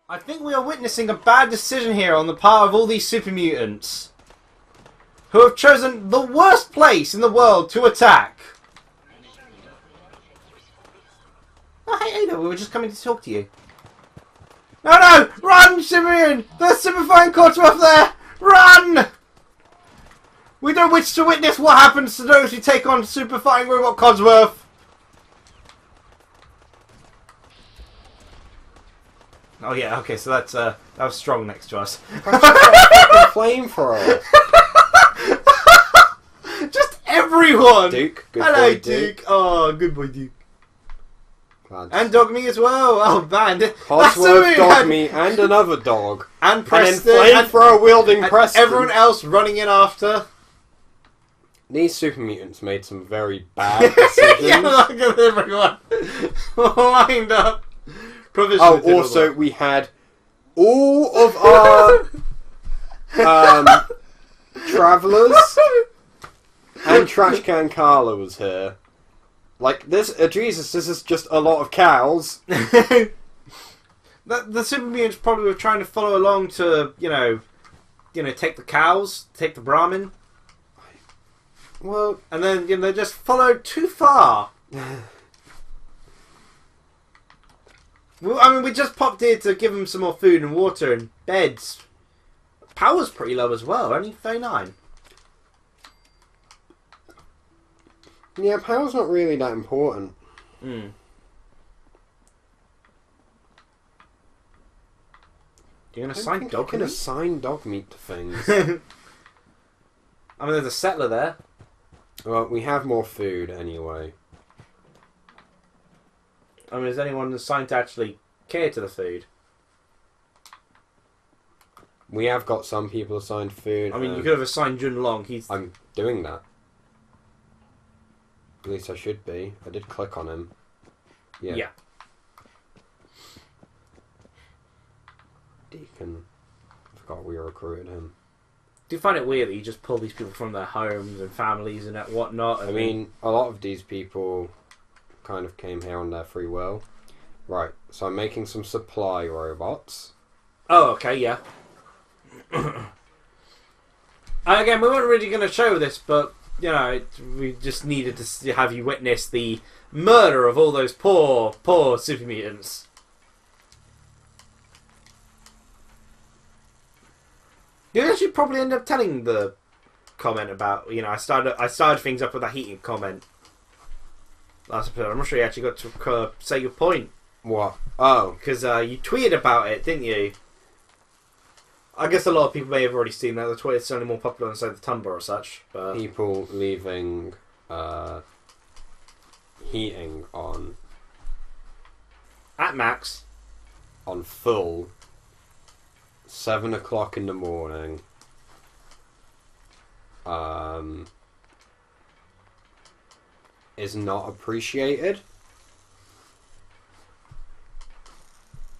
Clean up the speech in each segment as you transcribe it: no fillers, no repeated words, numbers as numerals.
I think we are witnessing a bad decision here on the part of all these super mutants, who have chosen the worst place in the world to attack. Oh, hey Ada, we were just coming to talk to you. No, no! Run, Simeon! There's Superfine Quarter up there! Run! We don't wish to witness what happens to those who take on Superfine Robot Codsworth. Oh yeah, okay, so that's that was strong next to us. Flamethrower. Just everyone. Duke, good hello, boy, Duke. Oh, good boy, Duke. Glad. And Dogme as well. Oh man, Codsworth, Dogme, and another dog. And Preston, and flamethrower wielding Preston. Everyone else running in after. These super mutants made some very bad decisions. Yeah, look at everyone lined up. Oh, also we had all of our travellers, and Trashcan Carla was here. Like this, Jesus, this is just a lot of cows. The super mutants probably were trying to follow along to, you know, take the cows, take the Brahmin. Well, and then they just followed too far. Well, I mean, we just popped here to give them some more food and water and beds. Power's pretty low as well, only 39. Yeah, power's not really that important. Hmm. You're gonna assign dog meat? You can assign dog meat to things. I mean, there's a settler there. Well, we have more food anyway. I mean, is anyone assigned to actually care to the food? We have got some people assigned food. I mean, you could have assigned Jun Long. I'm doing that. At least I should be. I did click on him. Yeah. Deacon. I forgot we recruited him. Do you find it weird that you just pull these people from their homes and families and whatnot? I mean, a lot of these people kind of came here on their free will. Right, so I'm making some supply robots. Oh, okay, yeah. Again, we weren't really going to show this, but, you know, we just needed to have you witness the murder of all those poor super mutants. You actually probably end up telling the comment about, you know, I started things up with that heating comment last episode. I'm not sure you actually got to say your point. What? Oh. Because you tweeted about it, didn't you? I guess a lot of people may have already seen that. The Twitter's only more popular than, say, the Tumblr or such. But people leaving heating on... at max. On full. 7 o'clock in the morning. Is not appreciated.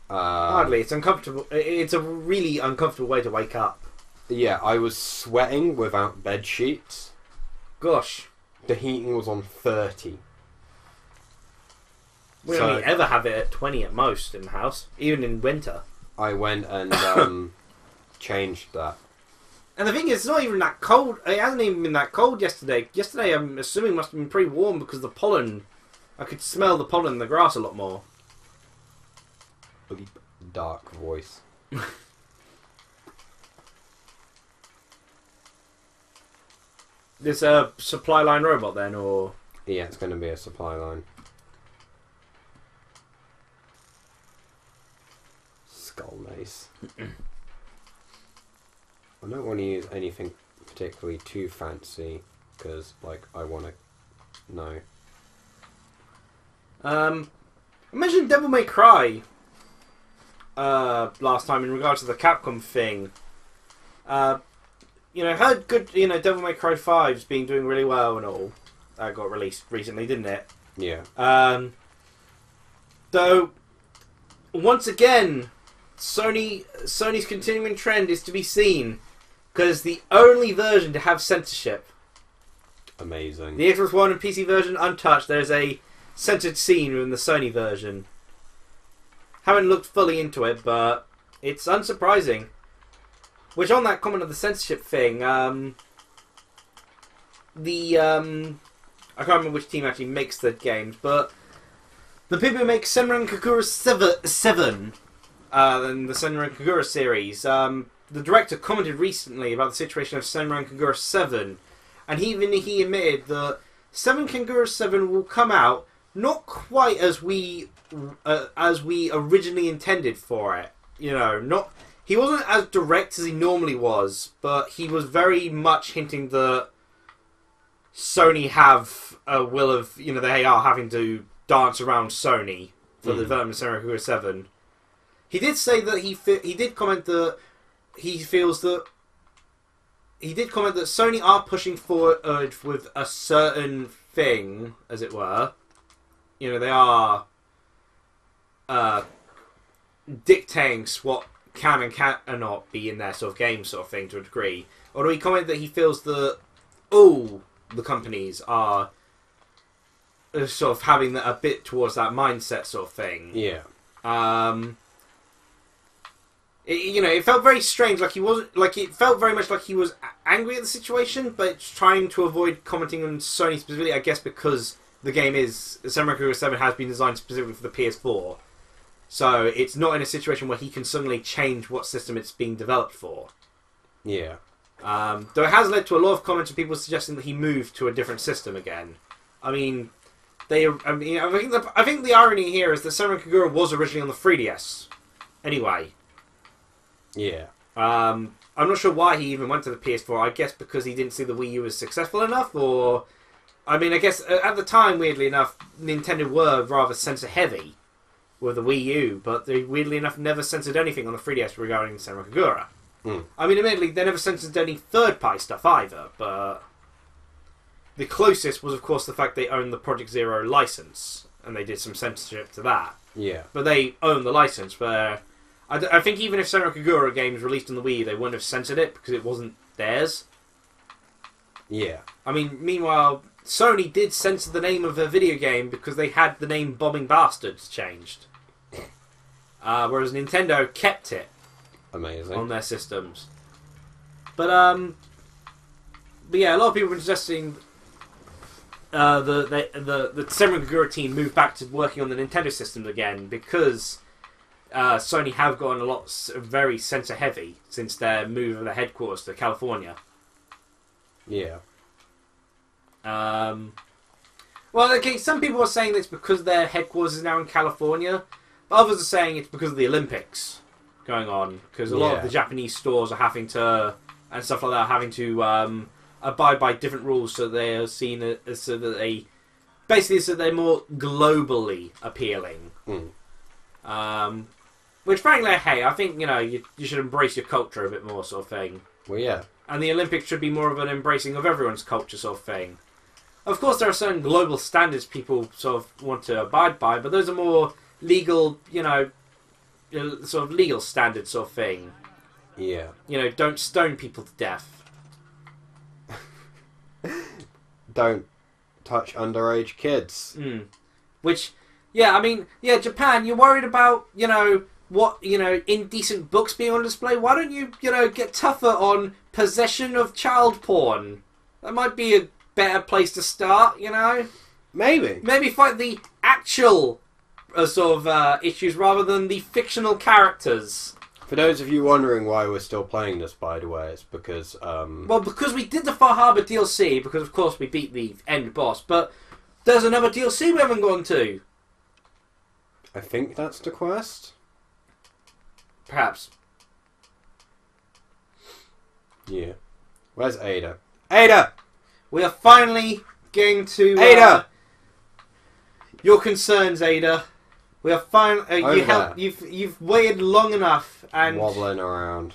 Hardly. It's uncomfortable. It's a really uncomfortable way to wake up. Yeah, I was sweating without bed sheets. Gosh. The heating was on 30. We only ever have it at 20 at most in the house, even in winter. I went and changed that. And the thing is, it's not even that cold. It hasn't even been that cold yesterday. Yesterday, I'm assuming, must have been pretty warm because the pollen. I could smell the pollen in the grass a lot more. Bleep, dark voice. This a supply line robot then, or? Yeah, it's going to be a supply line. Skull mace. I don't want to use anything particularly too fancy because, like, I want to know. I mentioned Devil May Cry last time in regards to the Capcom thing. You know, heard good. You know, Devil May Cry 5's been doing really well and all. That got released recently, didn't it? Yeah. Though, once again, Sony's continuing trend is to be seen because the only version to have censorship. Amazing. The Xbox One and PC version untouched. There's a censored scene within the Sony version. Haven't looked fully into it, but It's unsurprising. Which, on that comment of the censorship thing, I can't remember which team actually makes the games, but the people who make Senran Kagura 7 and the Senran Kagura series, the director commented recently about the situation of Senran Kagura 7, and he admitted that 7 Kagura 7 will come out not quite as we originally intended for it. You know, he wasn't as direct as he normally was, but he was very much hinting that Sony have a will of, you know, they are having to dance around Sony for the development of Senran Kagura 7. He did say that he did comment that Sony are pushing forward with a certain thing, as it were. You know, they are dictating what can and cannot be in their sort of game sort of thing to a degree. Although he commented that he feels that all the companies are sort of having a bit towards that mindset sort of thing. Yeah. It felt very strange. Like he wasn't. Like it felt very much like he was angry at the situation, but trying to avoid commenting on Sony specifically. I guess because the game Senran Kagura 7 has been designed specifically for the PS4, so it's not in a situation where he can suddenly change what system it's being developed for. Yeah. Though it has led to a lot of comments of people suggesting that he moved to a different system again. I think the irony here is that Senran Kagura was originally on the 3DS. Anyway. Yeah. I'm not sure why he even went to the PS4. I guess because he didn't see the Wii U as successful enough, or... I mean, I guess at the time, weirdly enough, Nintendo were rather censor-heavy with the Wii U, but they, weirdly enough, never censored anything on the 3DS regarding Senran Kagura. I mean, admittedly, they never censored any third-party stuff either, but... The closest was, of course, the fact they owned the Project Zero license, and they did some censorship to that. Yeah. But they own the license, where... I think even if Senran Kagura games released on the Wii, they wouldn't have censored it because it wasn't theirs. Yeah. I mean, meanwhile, Sony did censor the name of a video game because they had the name Bombing Bastards changed. Whereas Nintendo kept it. Amazing. On their systems. But yeah, a lot of people were suggesting the Senran Kagura team moved back to working on the Nintendo systems again because... Sony have gotten a lot very censor heavy since their move of their headquarters to California. Yeah. Well, okay, some people are saying that it's because their headquarters is now in California, but others are saying it's because of the Olympics going on, because a lot of the Japanese stores are having to, and stuff like that, having to abide by different rules so they are seen as so that they, basically so they're more globally appealing. Which, frankly, hey, I think, you know, you should embrace your culture a bit more, sort of thing. Well, yeah. And the Olympics should be more of an embracing of everyone's culture, sort of thing. Of course, there are certain global standards people sort of want to abide by, but those are more legal, you know, sort of legal standards, sort of thing. Yeah. You know, don't stone people to death. Don't touch underage kids. Which, yeah, I mean, yeah, Japan, you're worried about, you know... what, you know, indecent books being on display. Why don't you, you know, get tougher on possession of child porn? That might be a better place to start, you know? Maybe. Maybe fight the actual sort of issues rather than the fictional characters. For those of you wondering why we're still playing this, by the way, it's because... Well, because we did the Far Harbor DLC, because of course we beat the end boss, but there's another DLC we haven't gone to. I think that's the quest? Perhaps. Yeah. Where's Ada? Ada! We are finally going to... Ada! Your concerns, Ada. We are finally... you've waited long enough and... wobbling around.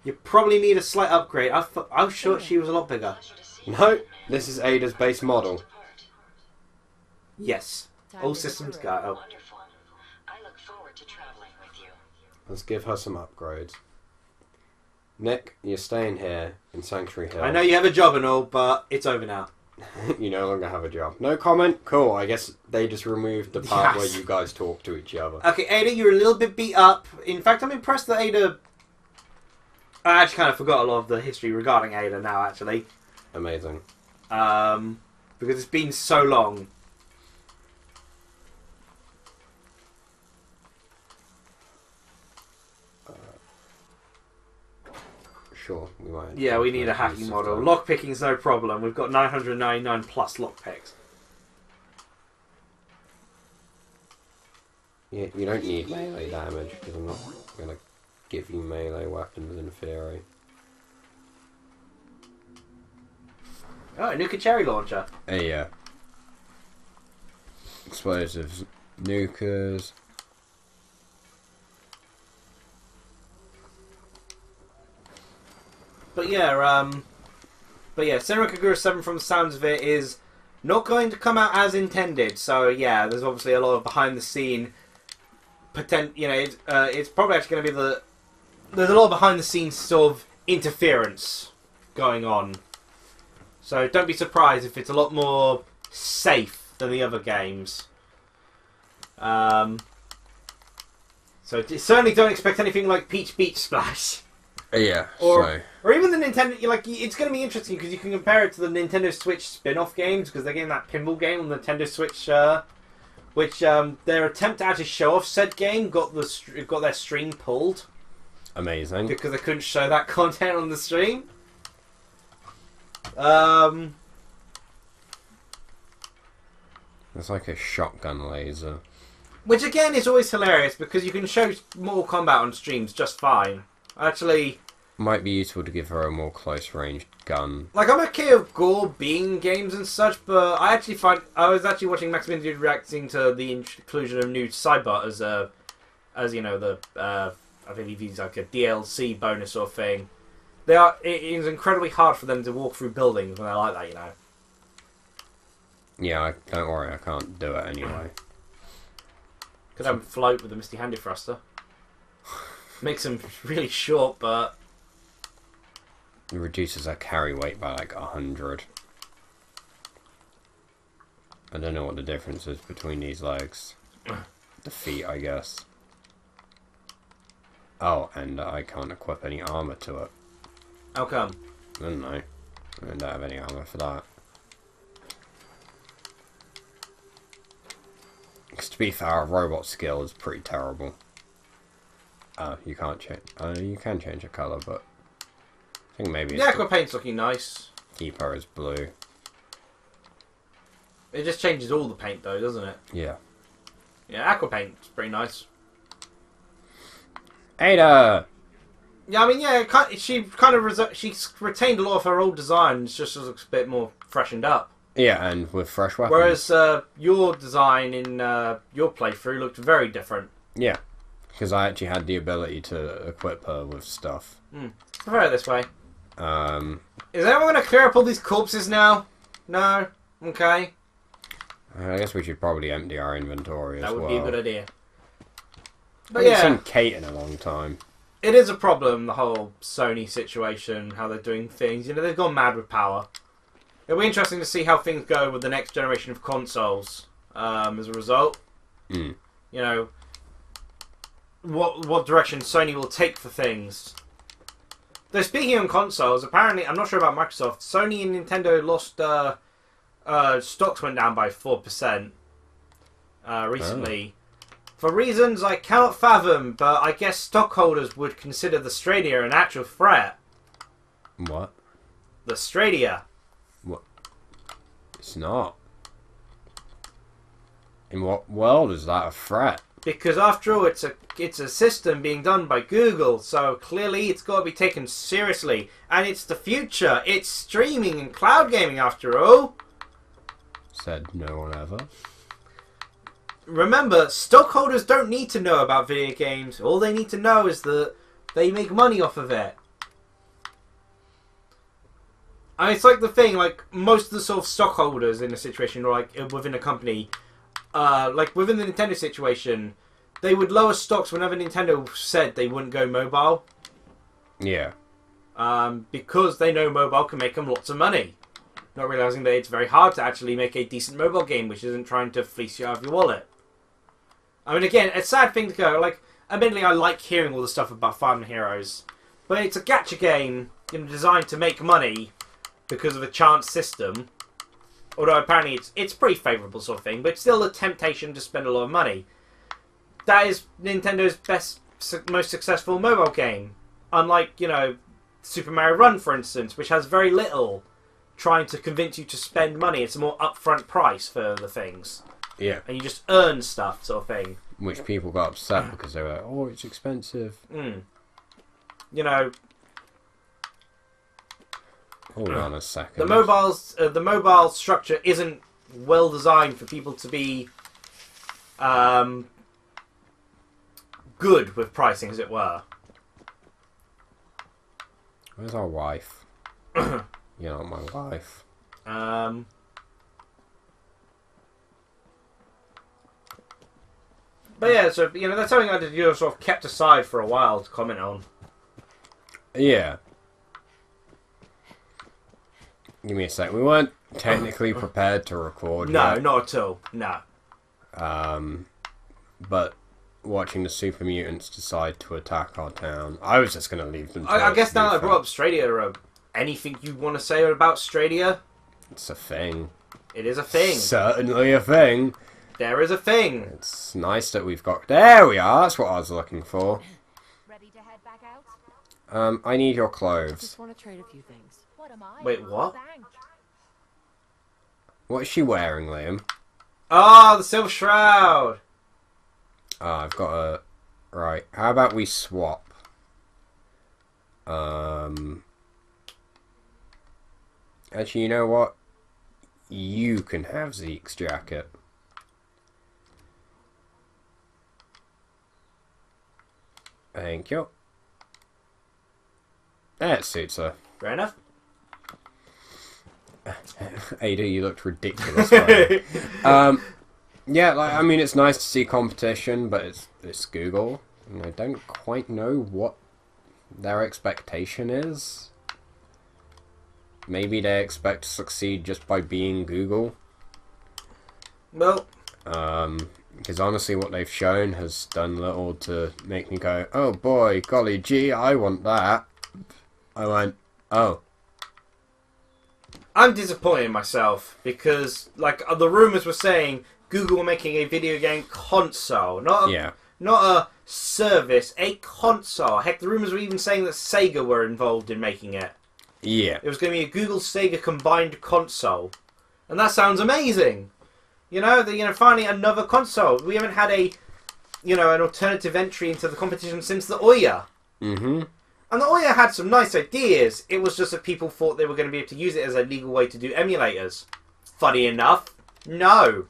You probably need a slight upgrade. I was sure she was a lot bigger. No, this is Ada's base model. Yes. All systems go. Oh. Let's give her some upgrades. Nick, you're staying here in Sanctuary Hill. I know you have a job and all, but it's over now. You no longer have a job. No comment? Cool. I guess they just removed the part Yes. where you guys talk to each other. Okay, Ada, you're a little bit beat up. In fact, I'm impressed that Ada... I actually kind of forgot a lot of the history regarding Ada now, actually. Amazing. Because it's been so long. Sure, we might. Yeah, we need a hacking model. Lockpicking's no problem. We've got 999 plus lockpicks. Yeah, you don't need melee damage because I'm not gonna give you melee weapons in theory. Oh, a nuka cherry launcher. Yeah. Explosives, nukers. But yeah, Senran Kagura 7 from the sounds of it is not going to come out as intended. So yeah, there's obviously a lot of behind the scene it's probably actually going to be there's a lot of behind the scenes sort of interference going on. So don't be surprised if it's a lot more safe than the other games. So certainly don't expect anything like Peach Beach Splash. Yeah, Or even the Nintendo. It's going to be interesting because you can compare it to the Nintendo Switch spin-off games because they're getting that pinball game on the Nintendo Switch, which their attempt to actually show off said game got their stream pulled. Amazing. Because they couldn't show that content on the stream. It's like a shotgun laser. Which again is always hilarious because you can show Mortal Kombat on streams just fine. Actually, might be useful to give her a more close-range gun. Like, I'm okay with gore being games and such, but I was actually watching Max Mindy reacting to the inclusion of new Cybot as you know, I believe he's like a DLC bonus or thing. It is incredibly hard for them to walk through buildings when they're like that, you know. Yeah, don't worry, I can't do it anyway. Could have him float with a Misty Handy Thruster. Makes him really short, but... It reduces her carry weight by like 100. I don't know what the difference is between these legs. The feet, I guess. Oh, and I can't equip any armor to it. How come? I don't know. I don't have any armor for that. Because to be fair, robot skill is pretty terrible. You can't change. You can change the color, but I think maybe The aqua paint's looking nice. Keep her as blue. It just changes all the paint, though, doesn't it? Yeah. Yeah, aqua paint's pretty nice. Ada. Yeah, I mean, yeah, she retained a lot of her old designs, just looks a bit more freshened up. Yeah, and with fresh weapons. Whereas your design in your playthrough looked very different. Yeah, because I actually had the ability to equip her with stuff. Prefer it this way. Is anyone going to clear up all these corpses now? No? Okay. I guess we should probably empty our inventory as well. That would be a good idea. But I haven't yeah, seen Cait in a long time. it is a problem, the whole Sony situation, how they're doing things. You know, they've gone mad with power. It'll be interesting to see how things go with the next generation of consoles as a result. Mm. You know, what direction Sony will take for things. Though speaking on consoles, apparently, I'm not sure about Microsoft, Sony and Nintendo lost, stocks went down by 4% recently. For reasons I cannot fathom, but I guess stockholders would consider the Stadia an actual threat. What? The Stadia. What? It's not. In what world is that a threat? Because after all, it's a system being done by Google, so clearly it's got to be taken seriously. And it's the future. It's streaming and cloud gaming after all. Said no one ever. Remember, stockholders don't need to know about video games. All they need to know is that they make money off of it. And it's like the thing, like most of the sort of stockholders in a situation, or like within a company, like within the Nintendo situation, they would lower stocks whenever Nintendo said they wouldn't go mobile. Yeah. Because they know mobile can make them lots of money. not realising that it's very hard to actually make a decent mobile game which isn't trying to fleece you out of your wallet. I mean, again, it's a sad thing to go. Like, admittedly, I like hearing all the stuff about Farm Heroes, but it's a gacha game, designed to make money because of a chance system. Although apparently it's pretty favourable sort of thing, but still a temptation to spend a lot of money. That is Nintendo's most successful mobile game. Unlike, Super Mario Run, for instance, which has very little trying to convince you to spend money. It's a more upfront price for the things. Yeah. And you just earn stuff, sort of thing. Which people got upset because they were like, oh, it's expensive. Hold on a second. The mobile structure isn't well designed for people to be good with pricing, as it were. Where's our wife? You're not my wife. But yeah, so that's something I did, sort of kept aside for a while to comment on. Yeah. Give me a sec. We weren't technically prepared to record. No, yet. not at all. No. But watching the super mutants decide to attack our town, I was just going to leave them. I guess now that I brought up Stradia, anything you want to say about Stradia? It's a thing. It is a thing. Certainly a thing. There is a thing. It's nice that we've got... There we are. That's what I was looking for. Ready to head back out? I need your clothes. Just want to trade a few things. What am I? Wait, what? What is she wearing, Liam? Oh, the Silver Shroud. I've got a... Right. How about we swap? Actually, you know what? You can have Zeke's jacket. Thank you. That suits her. Fair enough. Ada, you looked ridiculous. Right? Yeah, I mean, it's nice to see competition, but it's Google, and I don't quite know what their expectation is. Maybe they expect to succeed just by being Google. Well, because honestly, what they've shown has done little to make me go, oh boy, golly gee, I want that. I went, oh. I'm disappointed in myself because, the rumours were saying Google were making a video game console, not a service, a console. Heck, the rumours were even saying that Sega were involved in making it. Yeah. It was going to be a Google-Sega combined console. And that sounds amazing. Finally another console. We haven't had an alternative entry into the competition since the Ouya. Mm-hmm. And the Ouya had some nice ideas. It was just that people thought they were going to be able to use it as a legal way to do emulators. Funny enough, no.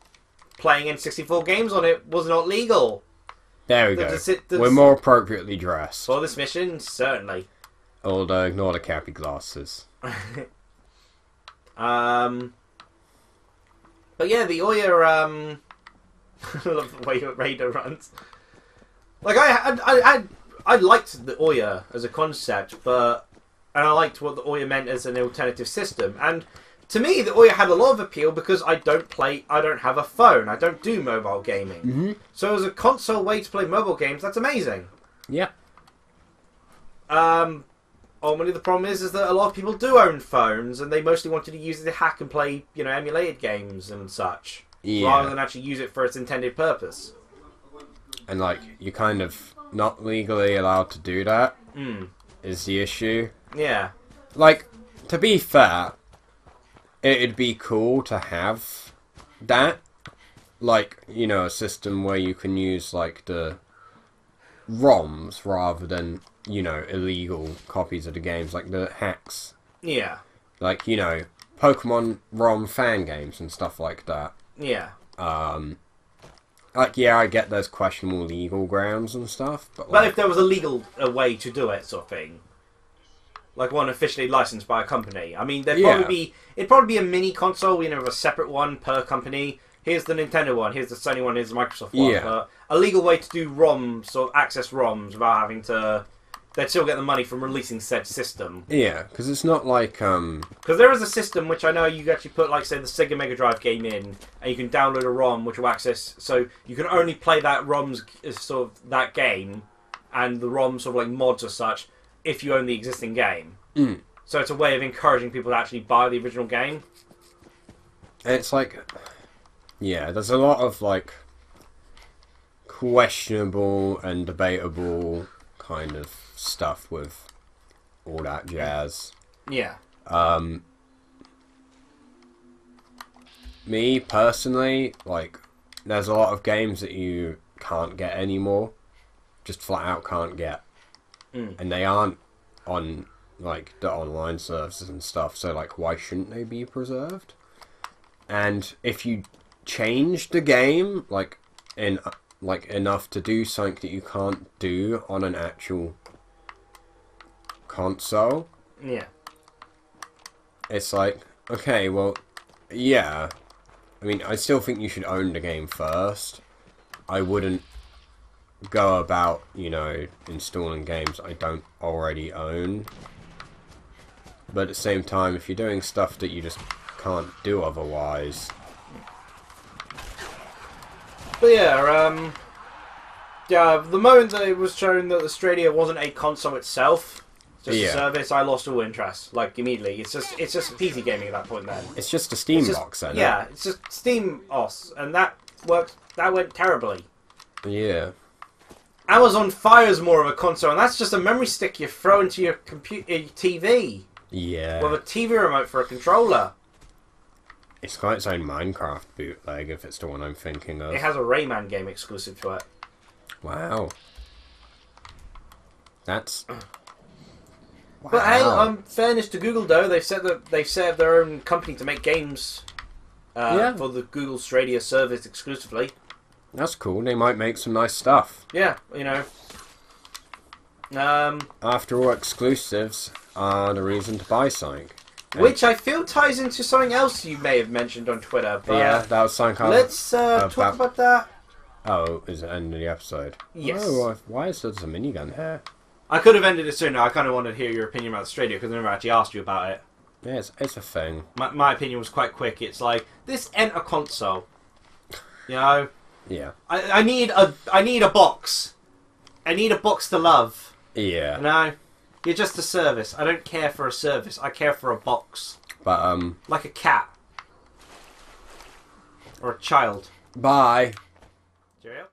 Playing N64 games on it was not legal. There we go. We're more appropriately dressed. For this mission, certainly. Although, ignore the cappy glasses. But yeah, the Ouya, I love the way Raider runs. I liked the Ouya as a concept, and I liked what the Ouya meant as an alternative system. And to me, the Ouya had a lot of appeal because I don't have a phone. I don't do mobile gaming. Mm-hmm. So as a console way to play mobile games, that's amazing. Yeah. Ultimately, the problem is that a lot of people do own phones, and they mostly wanted to use it to hack and play, emulated games and such, rather than actually use it for its intended purpose. And you're kind of not legally allowed to do that. Is the issue. Yeah. To be fair, it'd be cool to have that. A system where you can use, the ROMs rather than, illegal copies of the games, the hacks. Yeah. Pokemon ROM fan games and stuff like that. Yeah. I get there's questionable legal grounds and stuff, but if there was a legal way to do it, sort of thing, one officially licensed by a company, I mean, it'd probably be a mini console, a separate one per company. Here's the Nintendo one, here's the Sony one, here's the Microsoft one. Yeah. But a legal way to do ROMs, access ROMs, without having to, they'd still get the money from releasing said system. Yeah, because it's not like Because there is a system which I know you actually put, like, say, the Sega Mega Drive game in, and you can download a ROM which will access. So you can only play that ROM's sort of that game, and the ROM sort of like mods or such, if you own the existing game. Mm. So it's a way of encouraging people to actually buy the original game. It's like, yeah, there's a lot of like questionable and debatable kind of stuff with all that jazz. Yeah. Me personally, like, there's a lot of games that you can't get anymore, just flat out can't get, and they aren't on like the online services and stuff. So like, why shouldn't they be preserved? And if you change the game like enough to do something that you can't do on an actual console, yeah, it's like, okay, well, yeah. I mean, I still think you should own the game first. I wouldn't go about, you know, installing games I don't already own. But at the same time, if you're doing stuff that you just can't do otherwise. But yeah, the moment that it was shown that the Stadia wasn't a console itself, just a service, I lost all interest, like, immediately. It's just PC gaming at that point then. It's just a Steam box then. Yeah, it's just Steam OS, and that went terribly. Yeah. Amazon Fire's more of a console, and that's just a memory stick you throw into your TV. Yeah. With a TV remote for a controller. It's got its own Minecraft bootleg, if it's the one I'm thinking of. It has a Rayman game exclusive to it. Wow. That's... Wow. But hey, fairness to Google though, they've said that they've set up their own company to make games for the Google Stadia service exclusively. That's cool. They might make some nice stuff. Yeah, you know. After all, exclusives are the reason to buy something. Which I feel ties into something else you may have mentioned on Twitter. But yeah, that was something. Let's talk about that. Oh, is the end of the episode? Yes. Oh, why is there a minigun here? I could have ended it sooner. I kind of wanted to hear your opinion about the Stadia because I never actually asked you about it. Yeah, it's a thing. My opinion was quite quick. It's like, this ain't a console. You know? Yeah. I need a box. I need a box to love. Yeah. You know? You're just a service. I don't care for a service. I care for a box. But, like a cat. Or a child. Bye. Cheerio.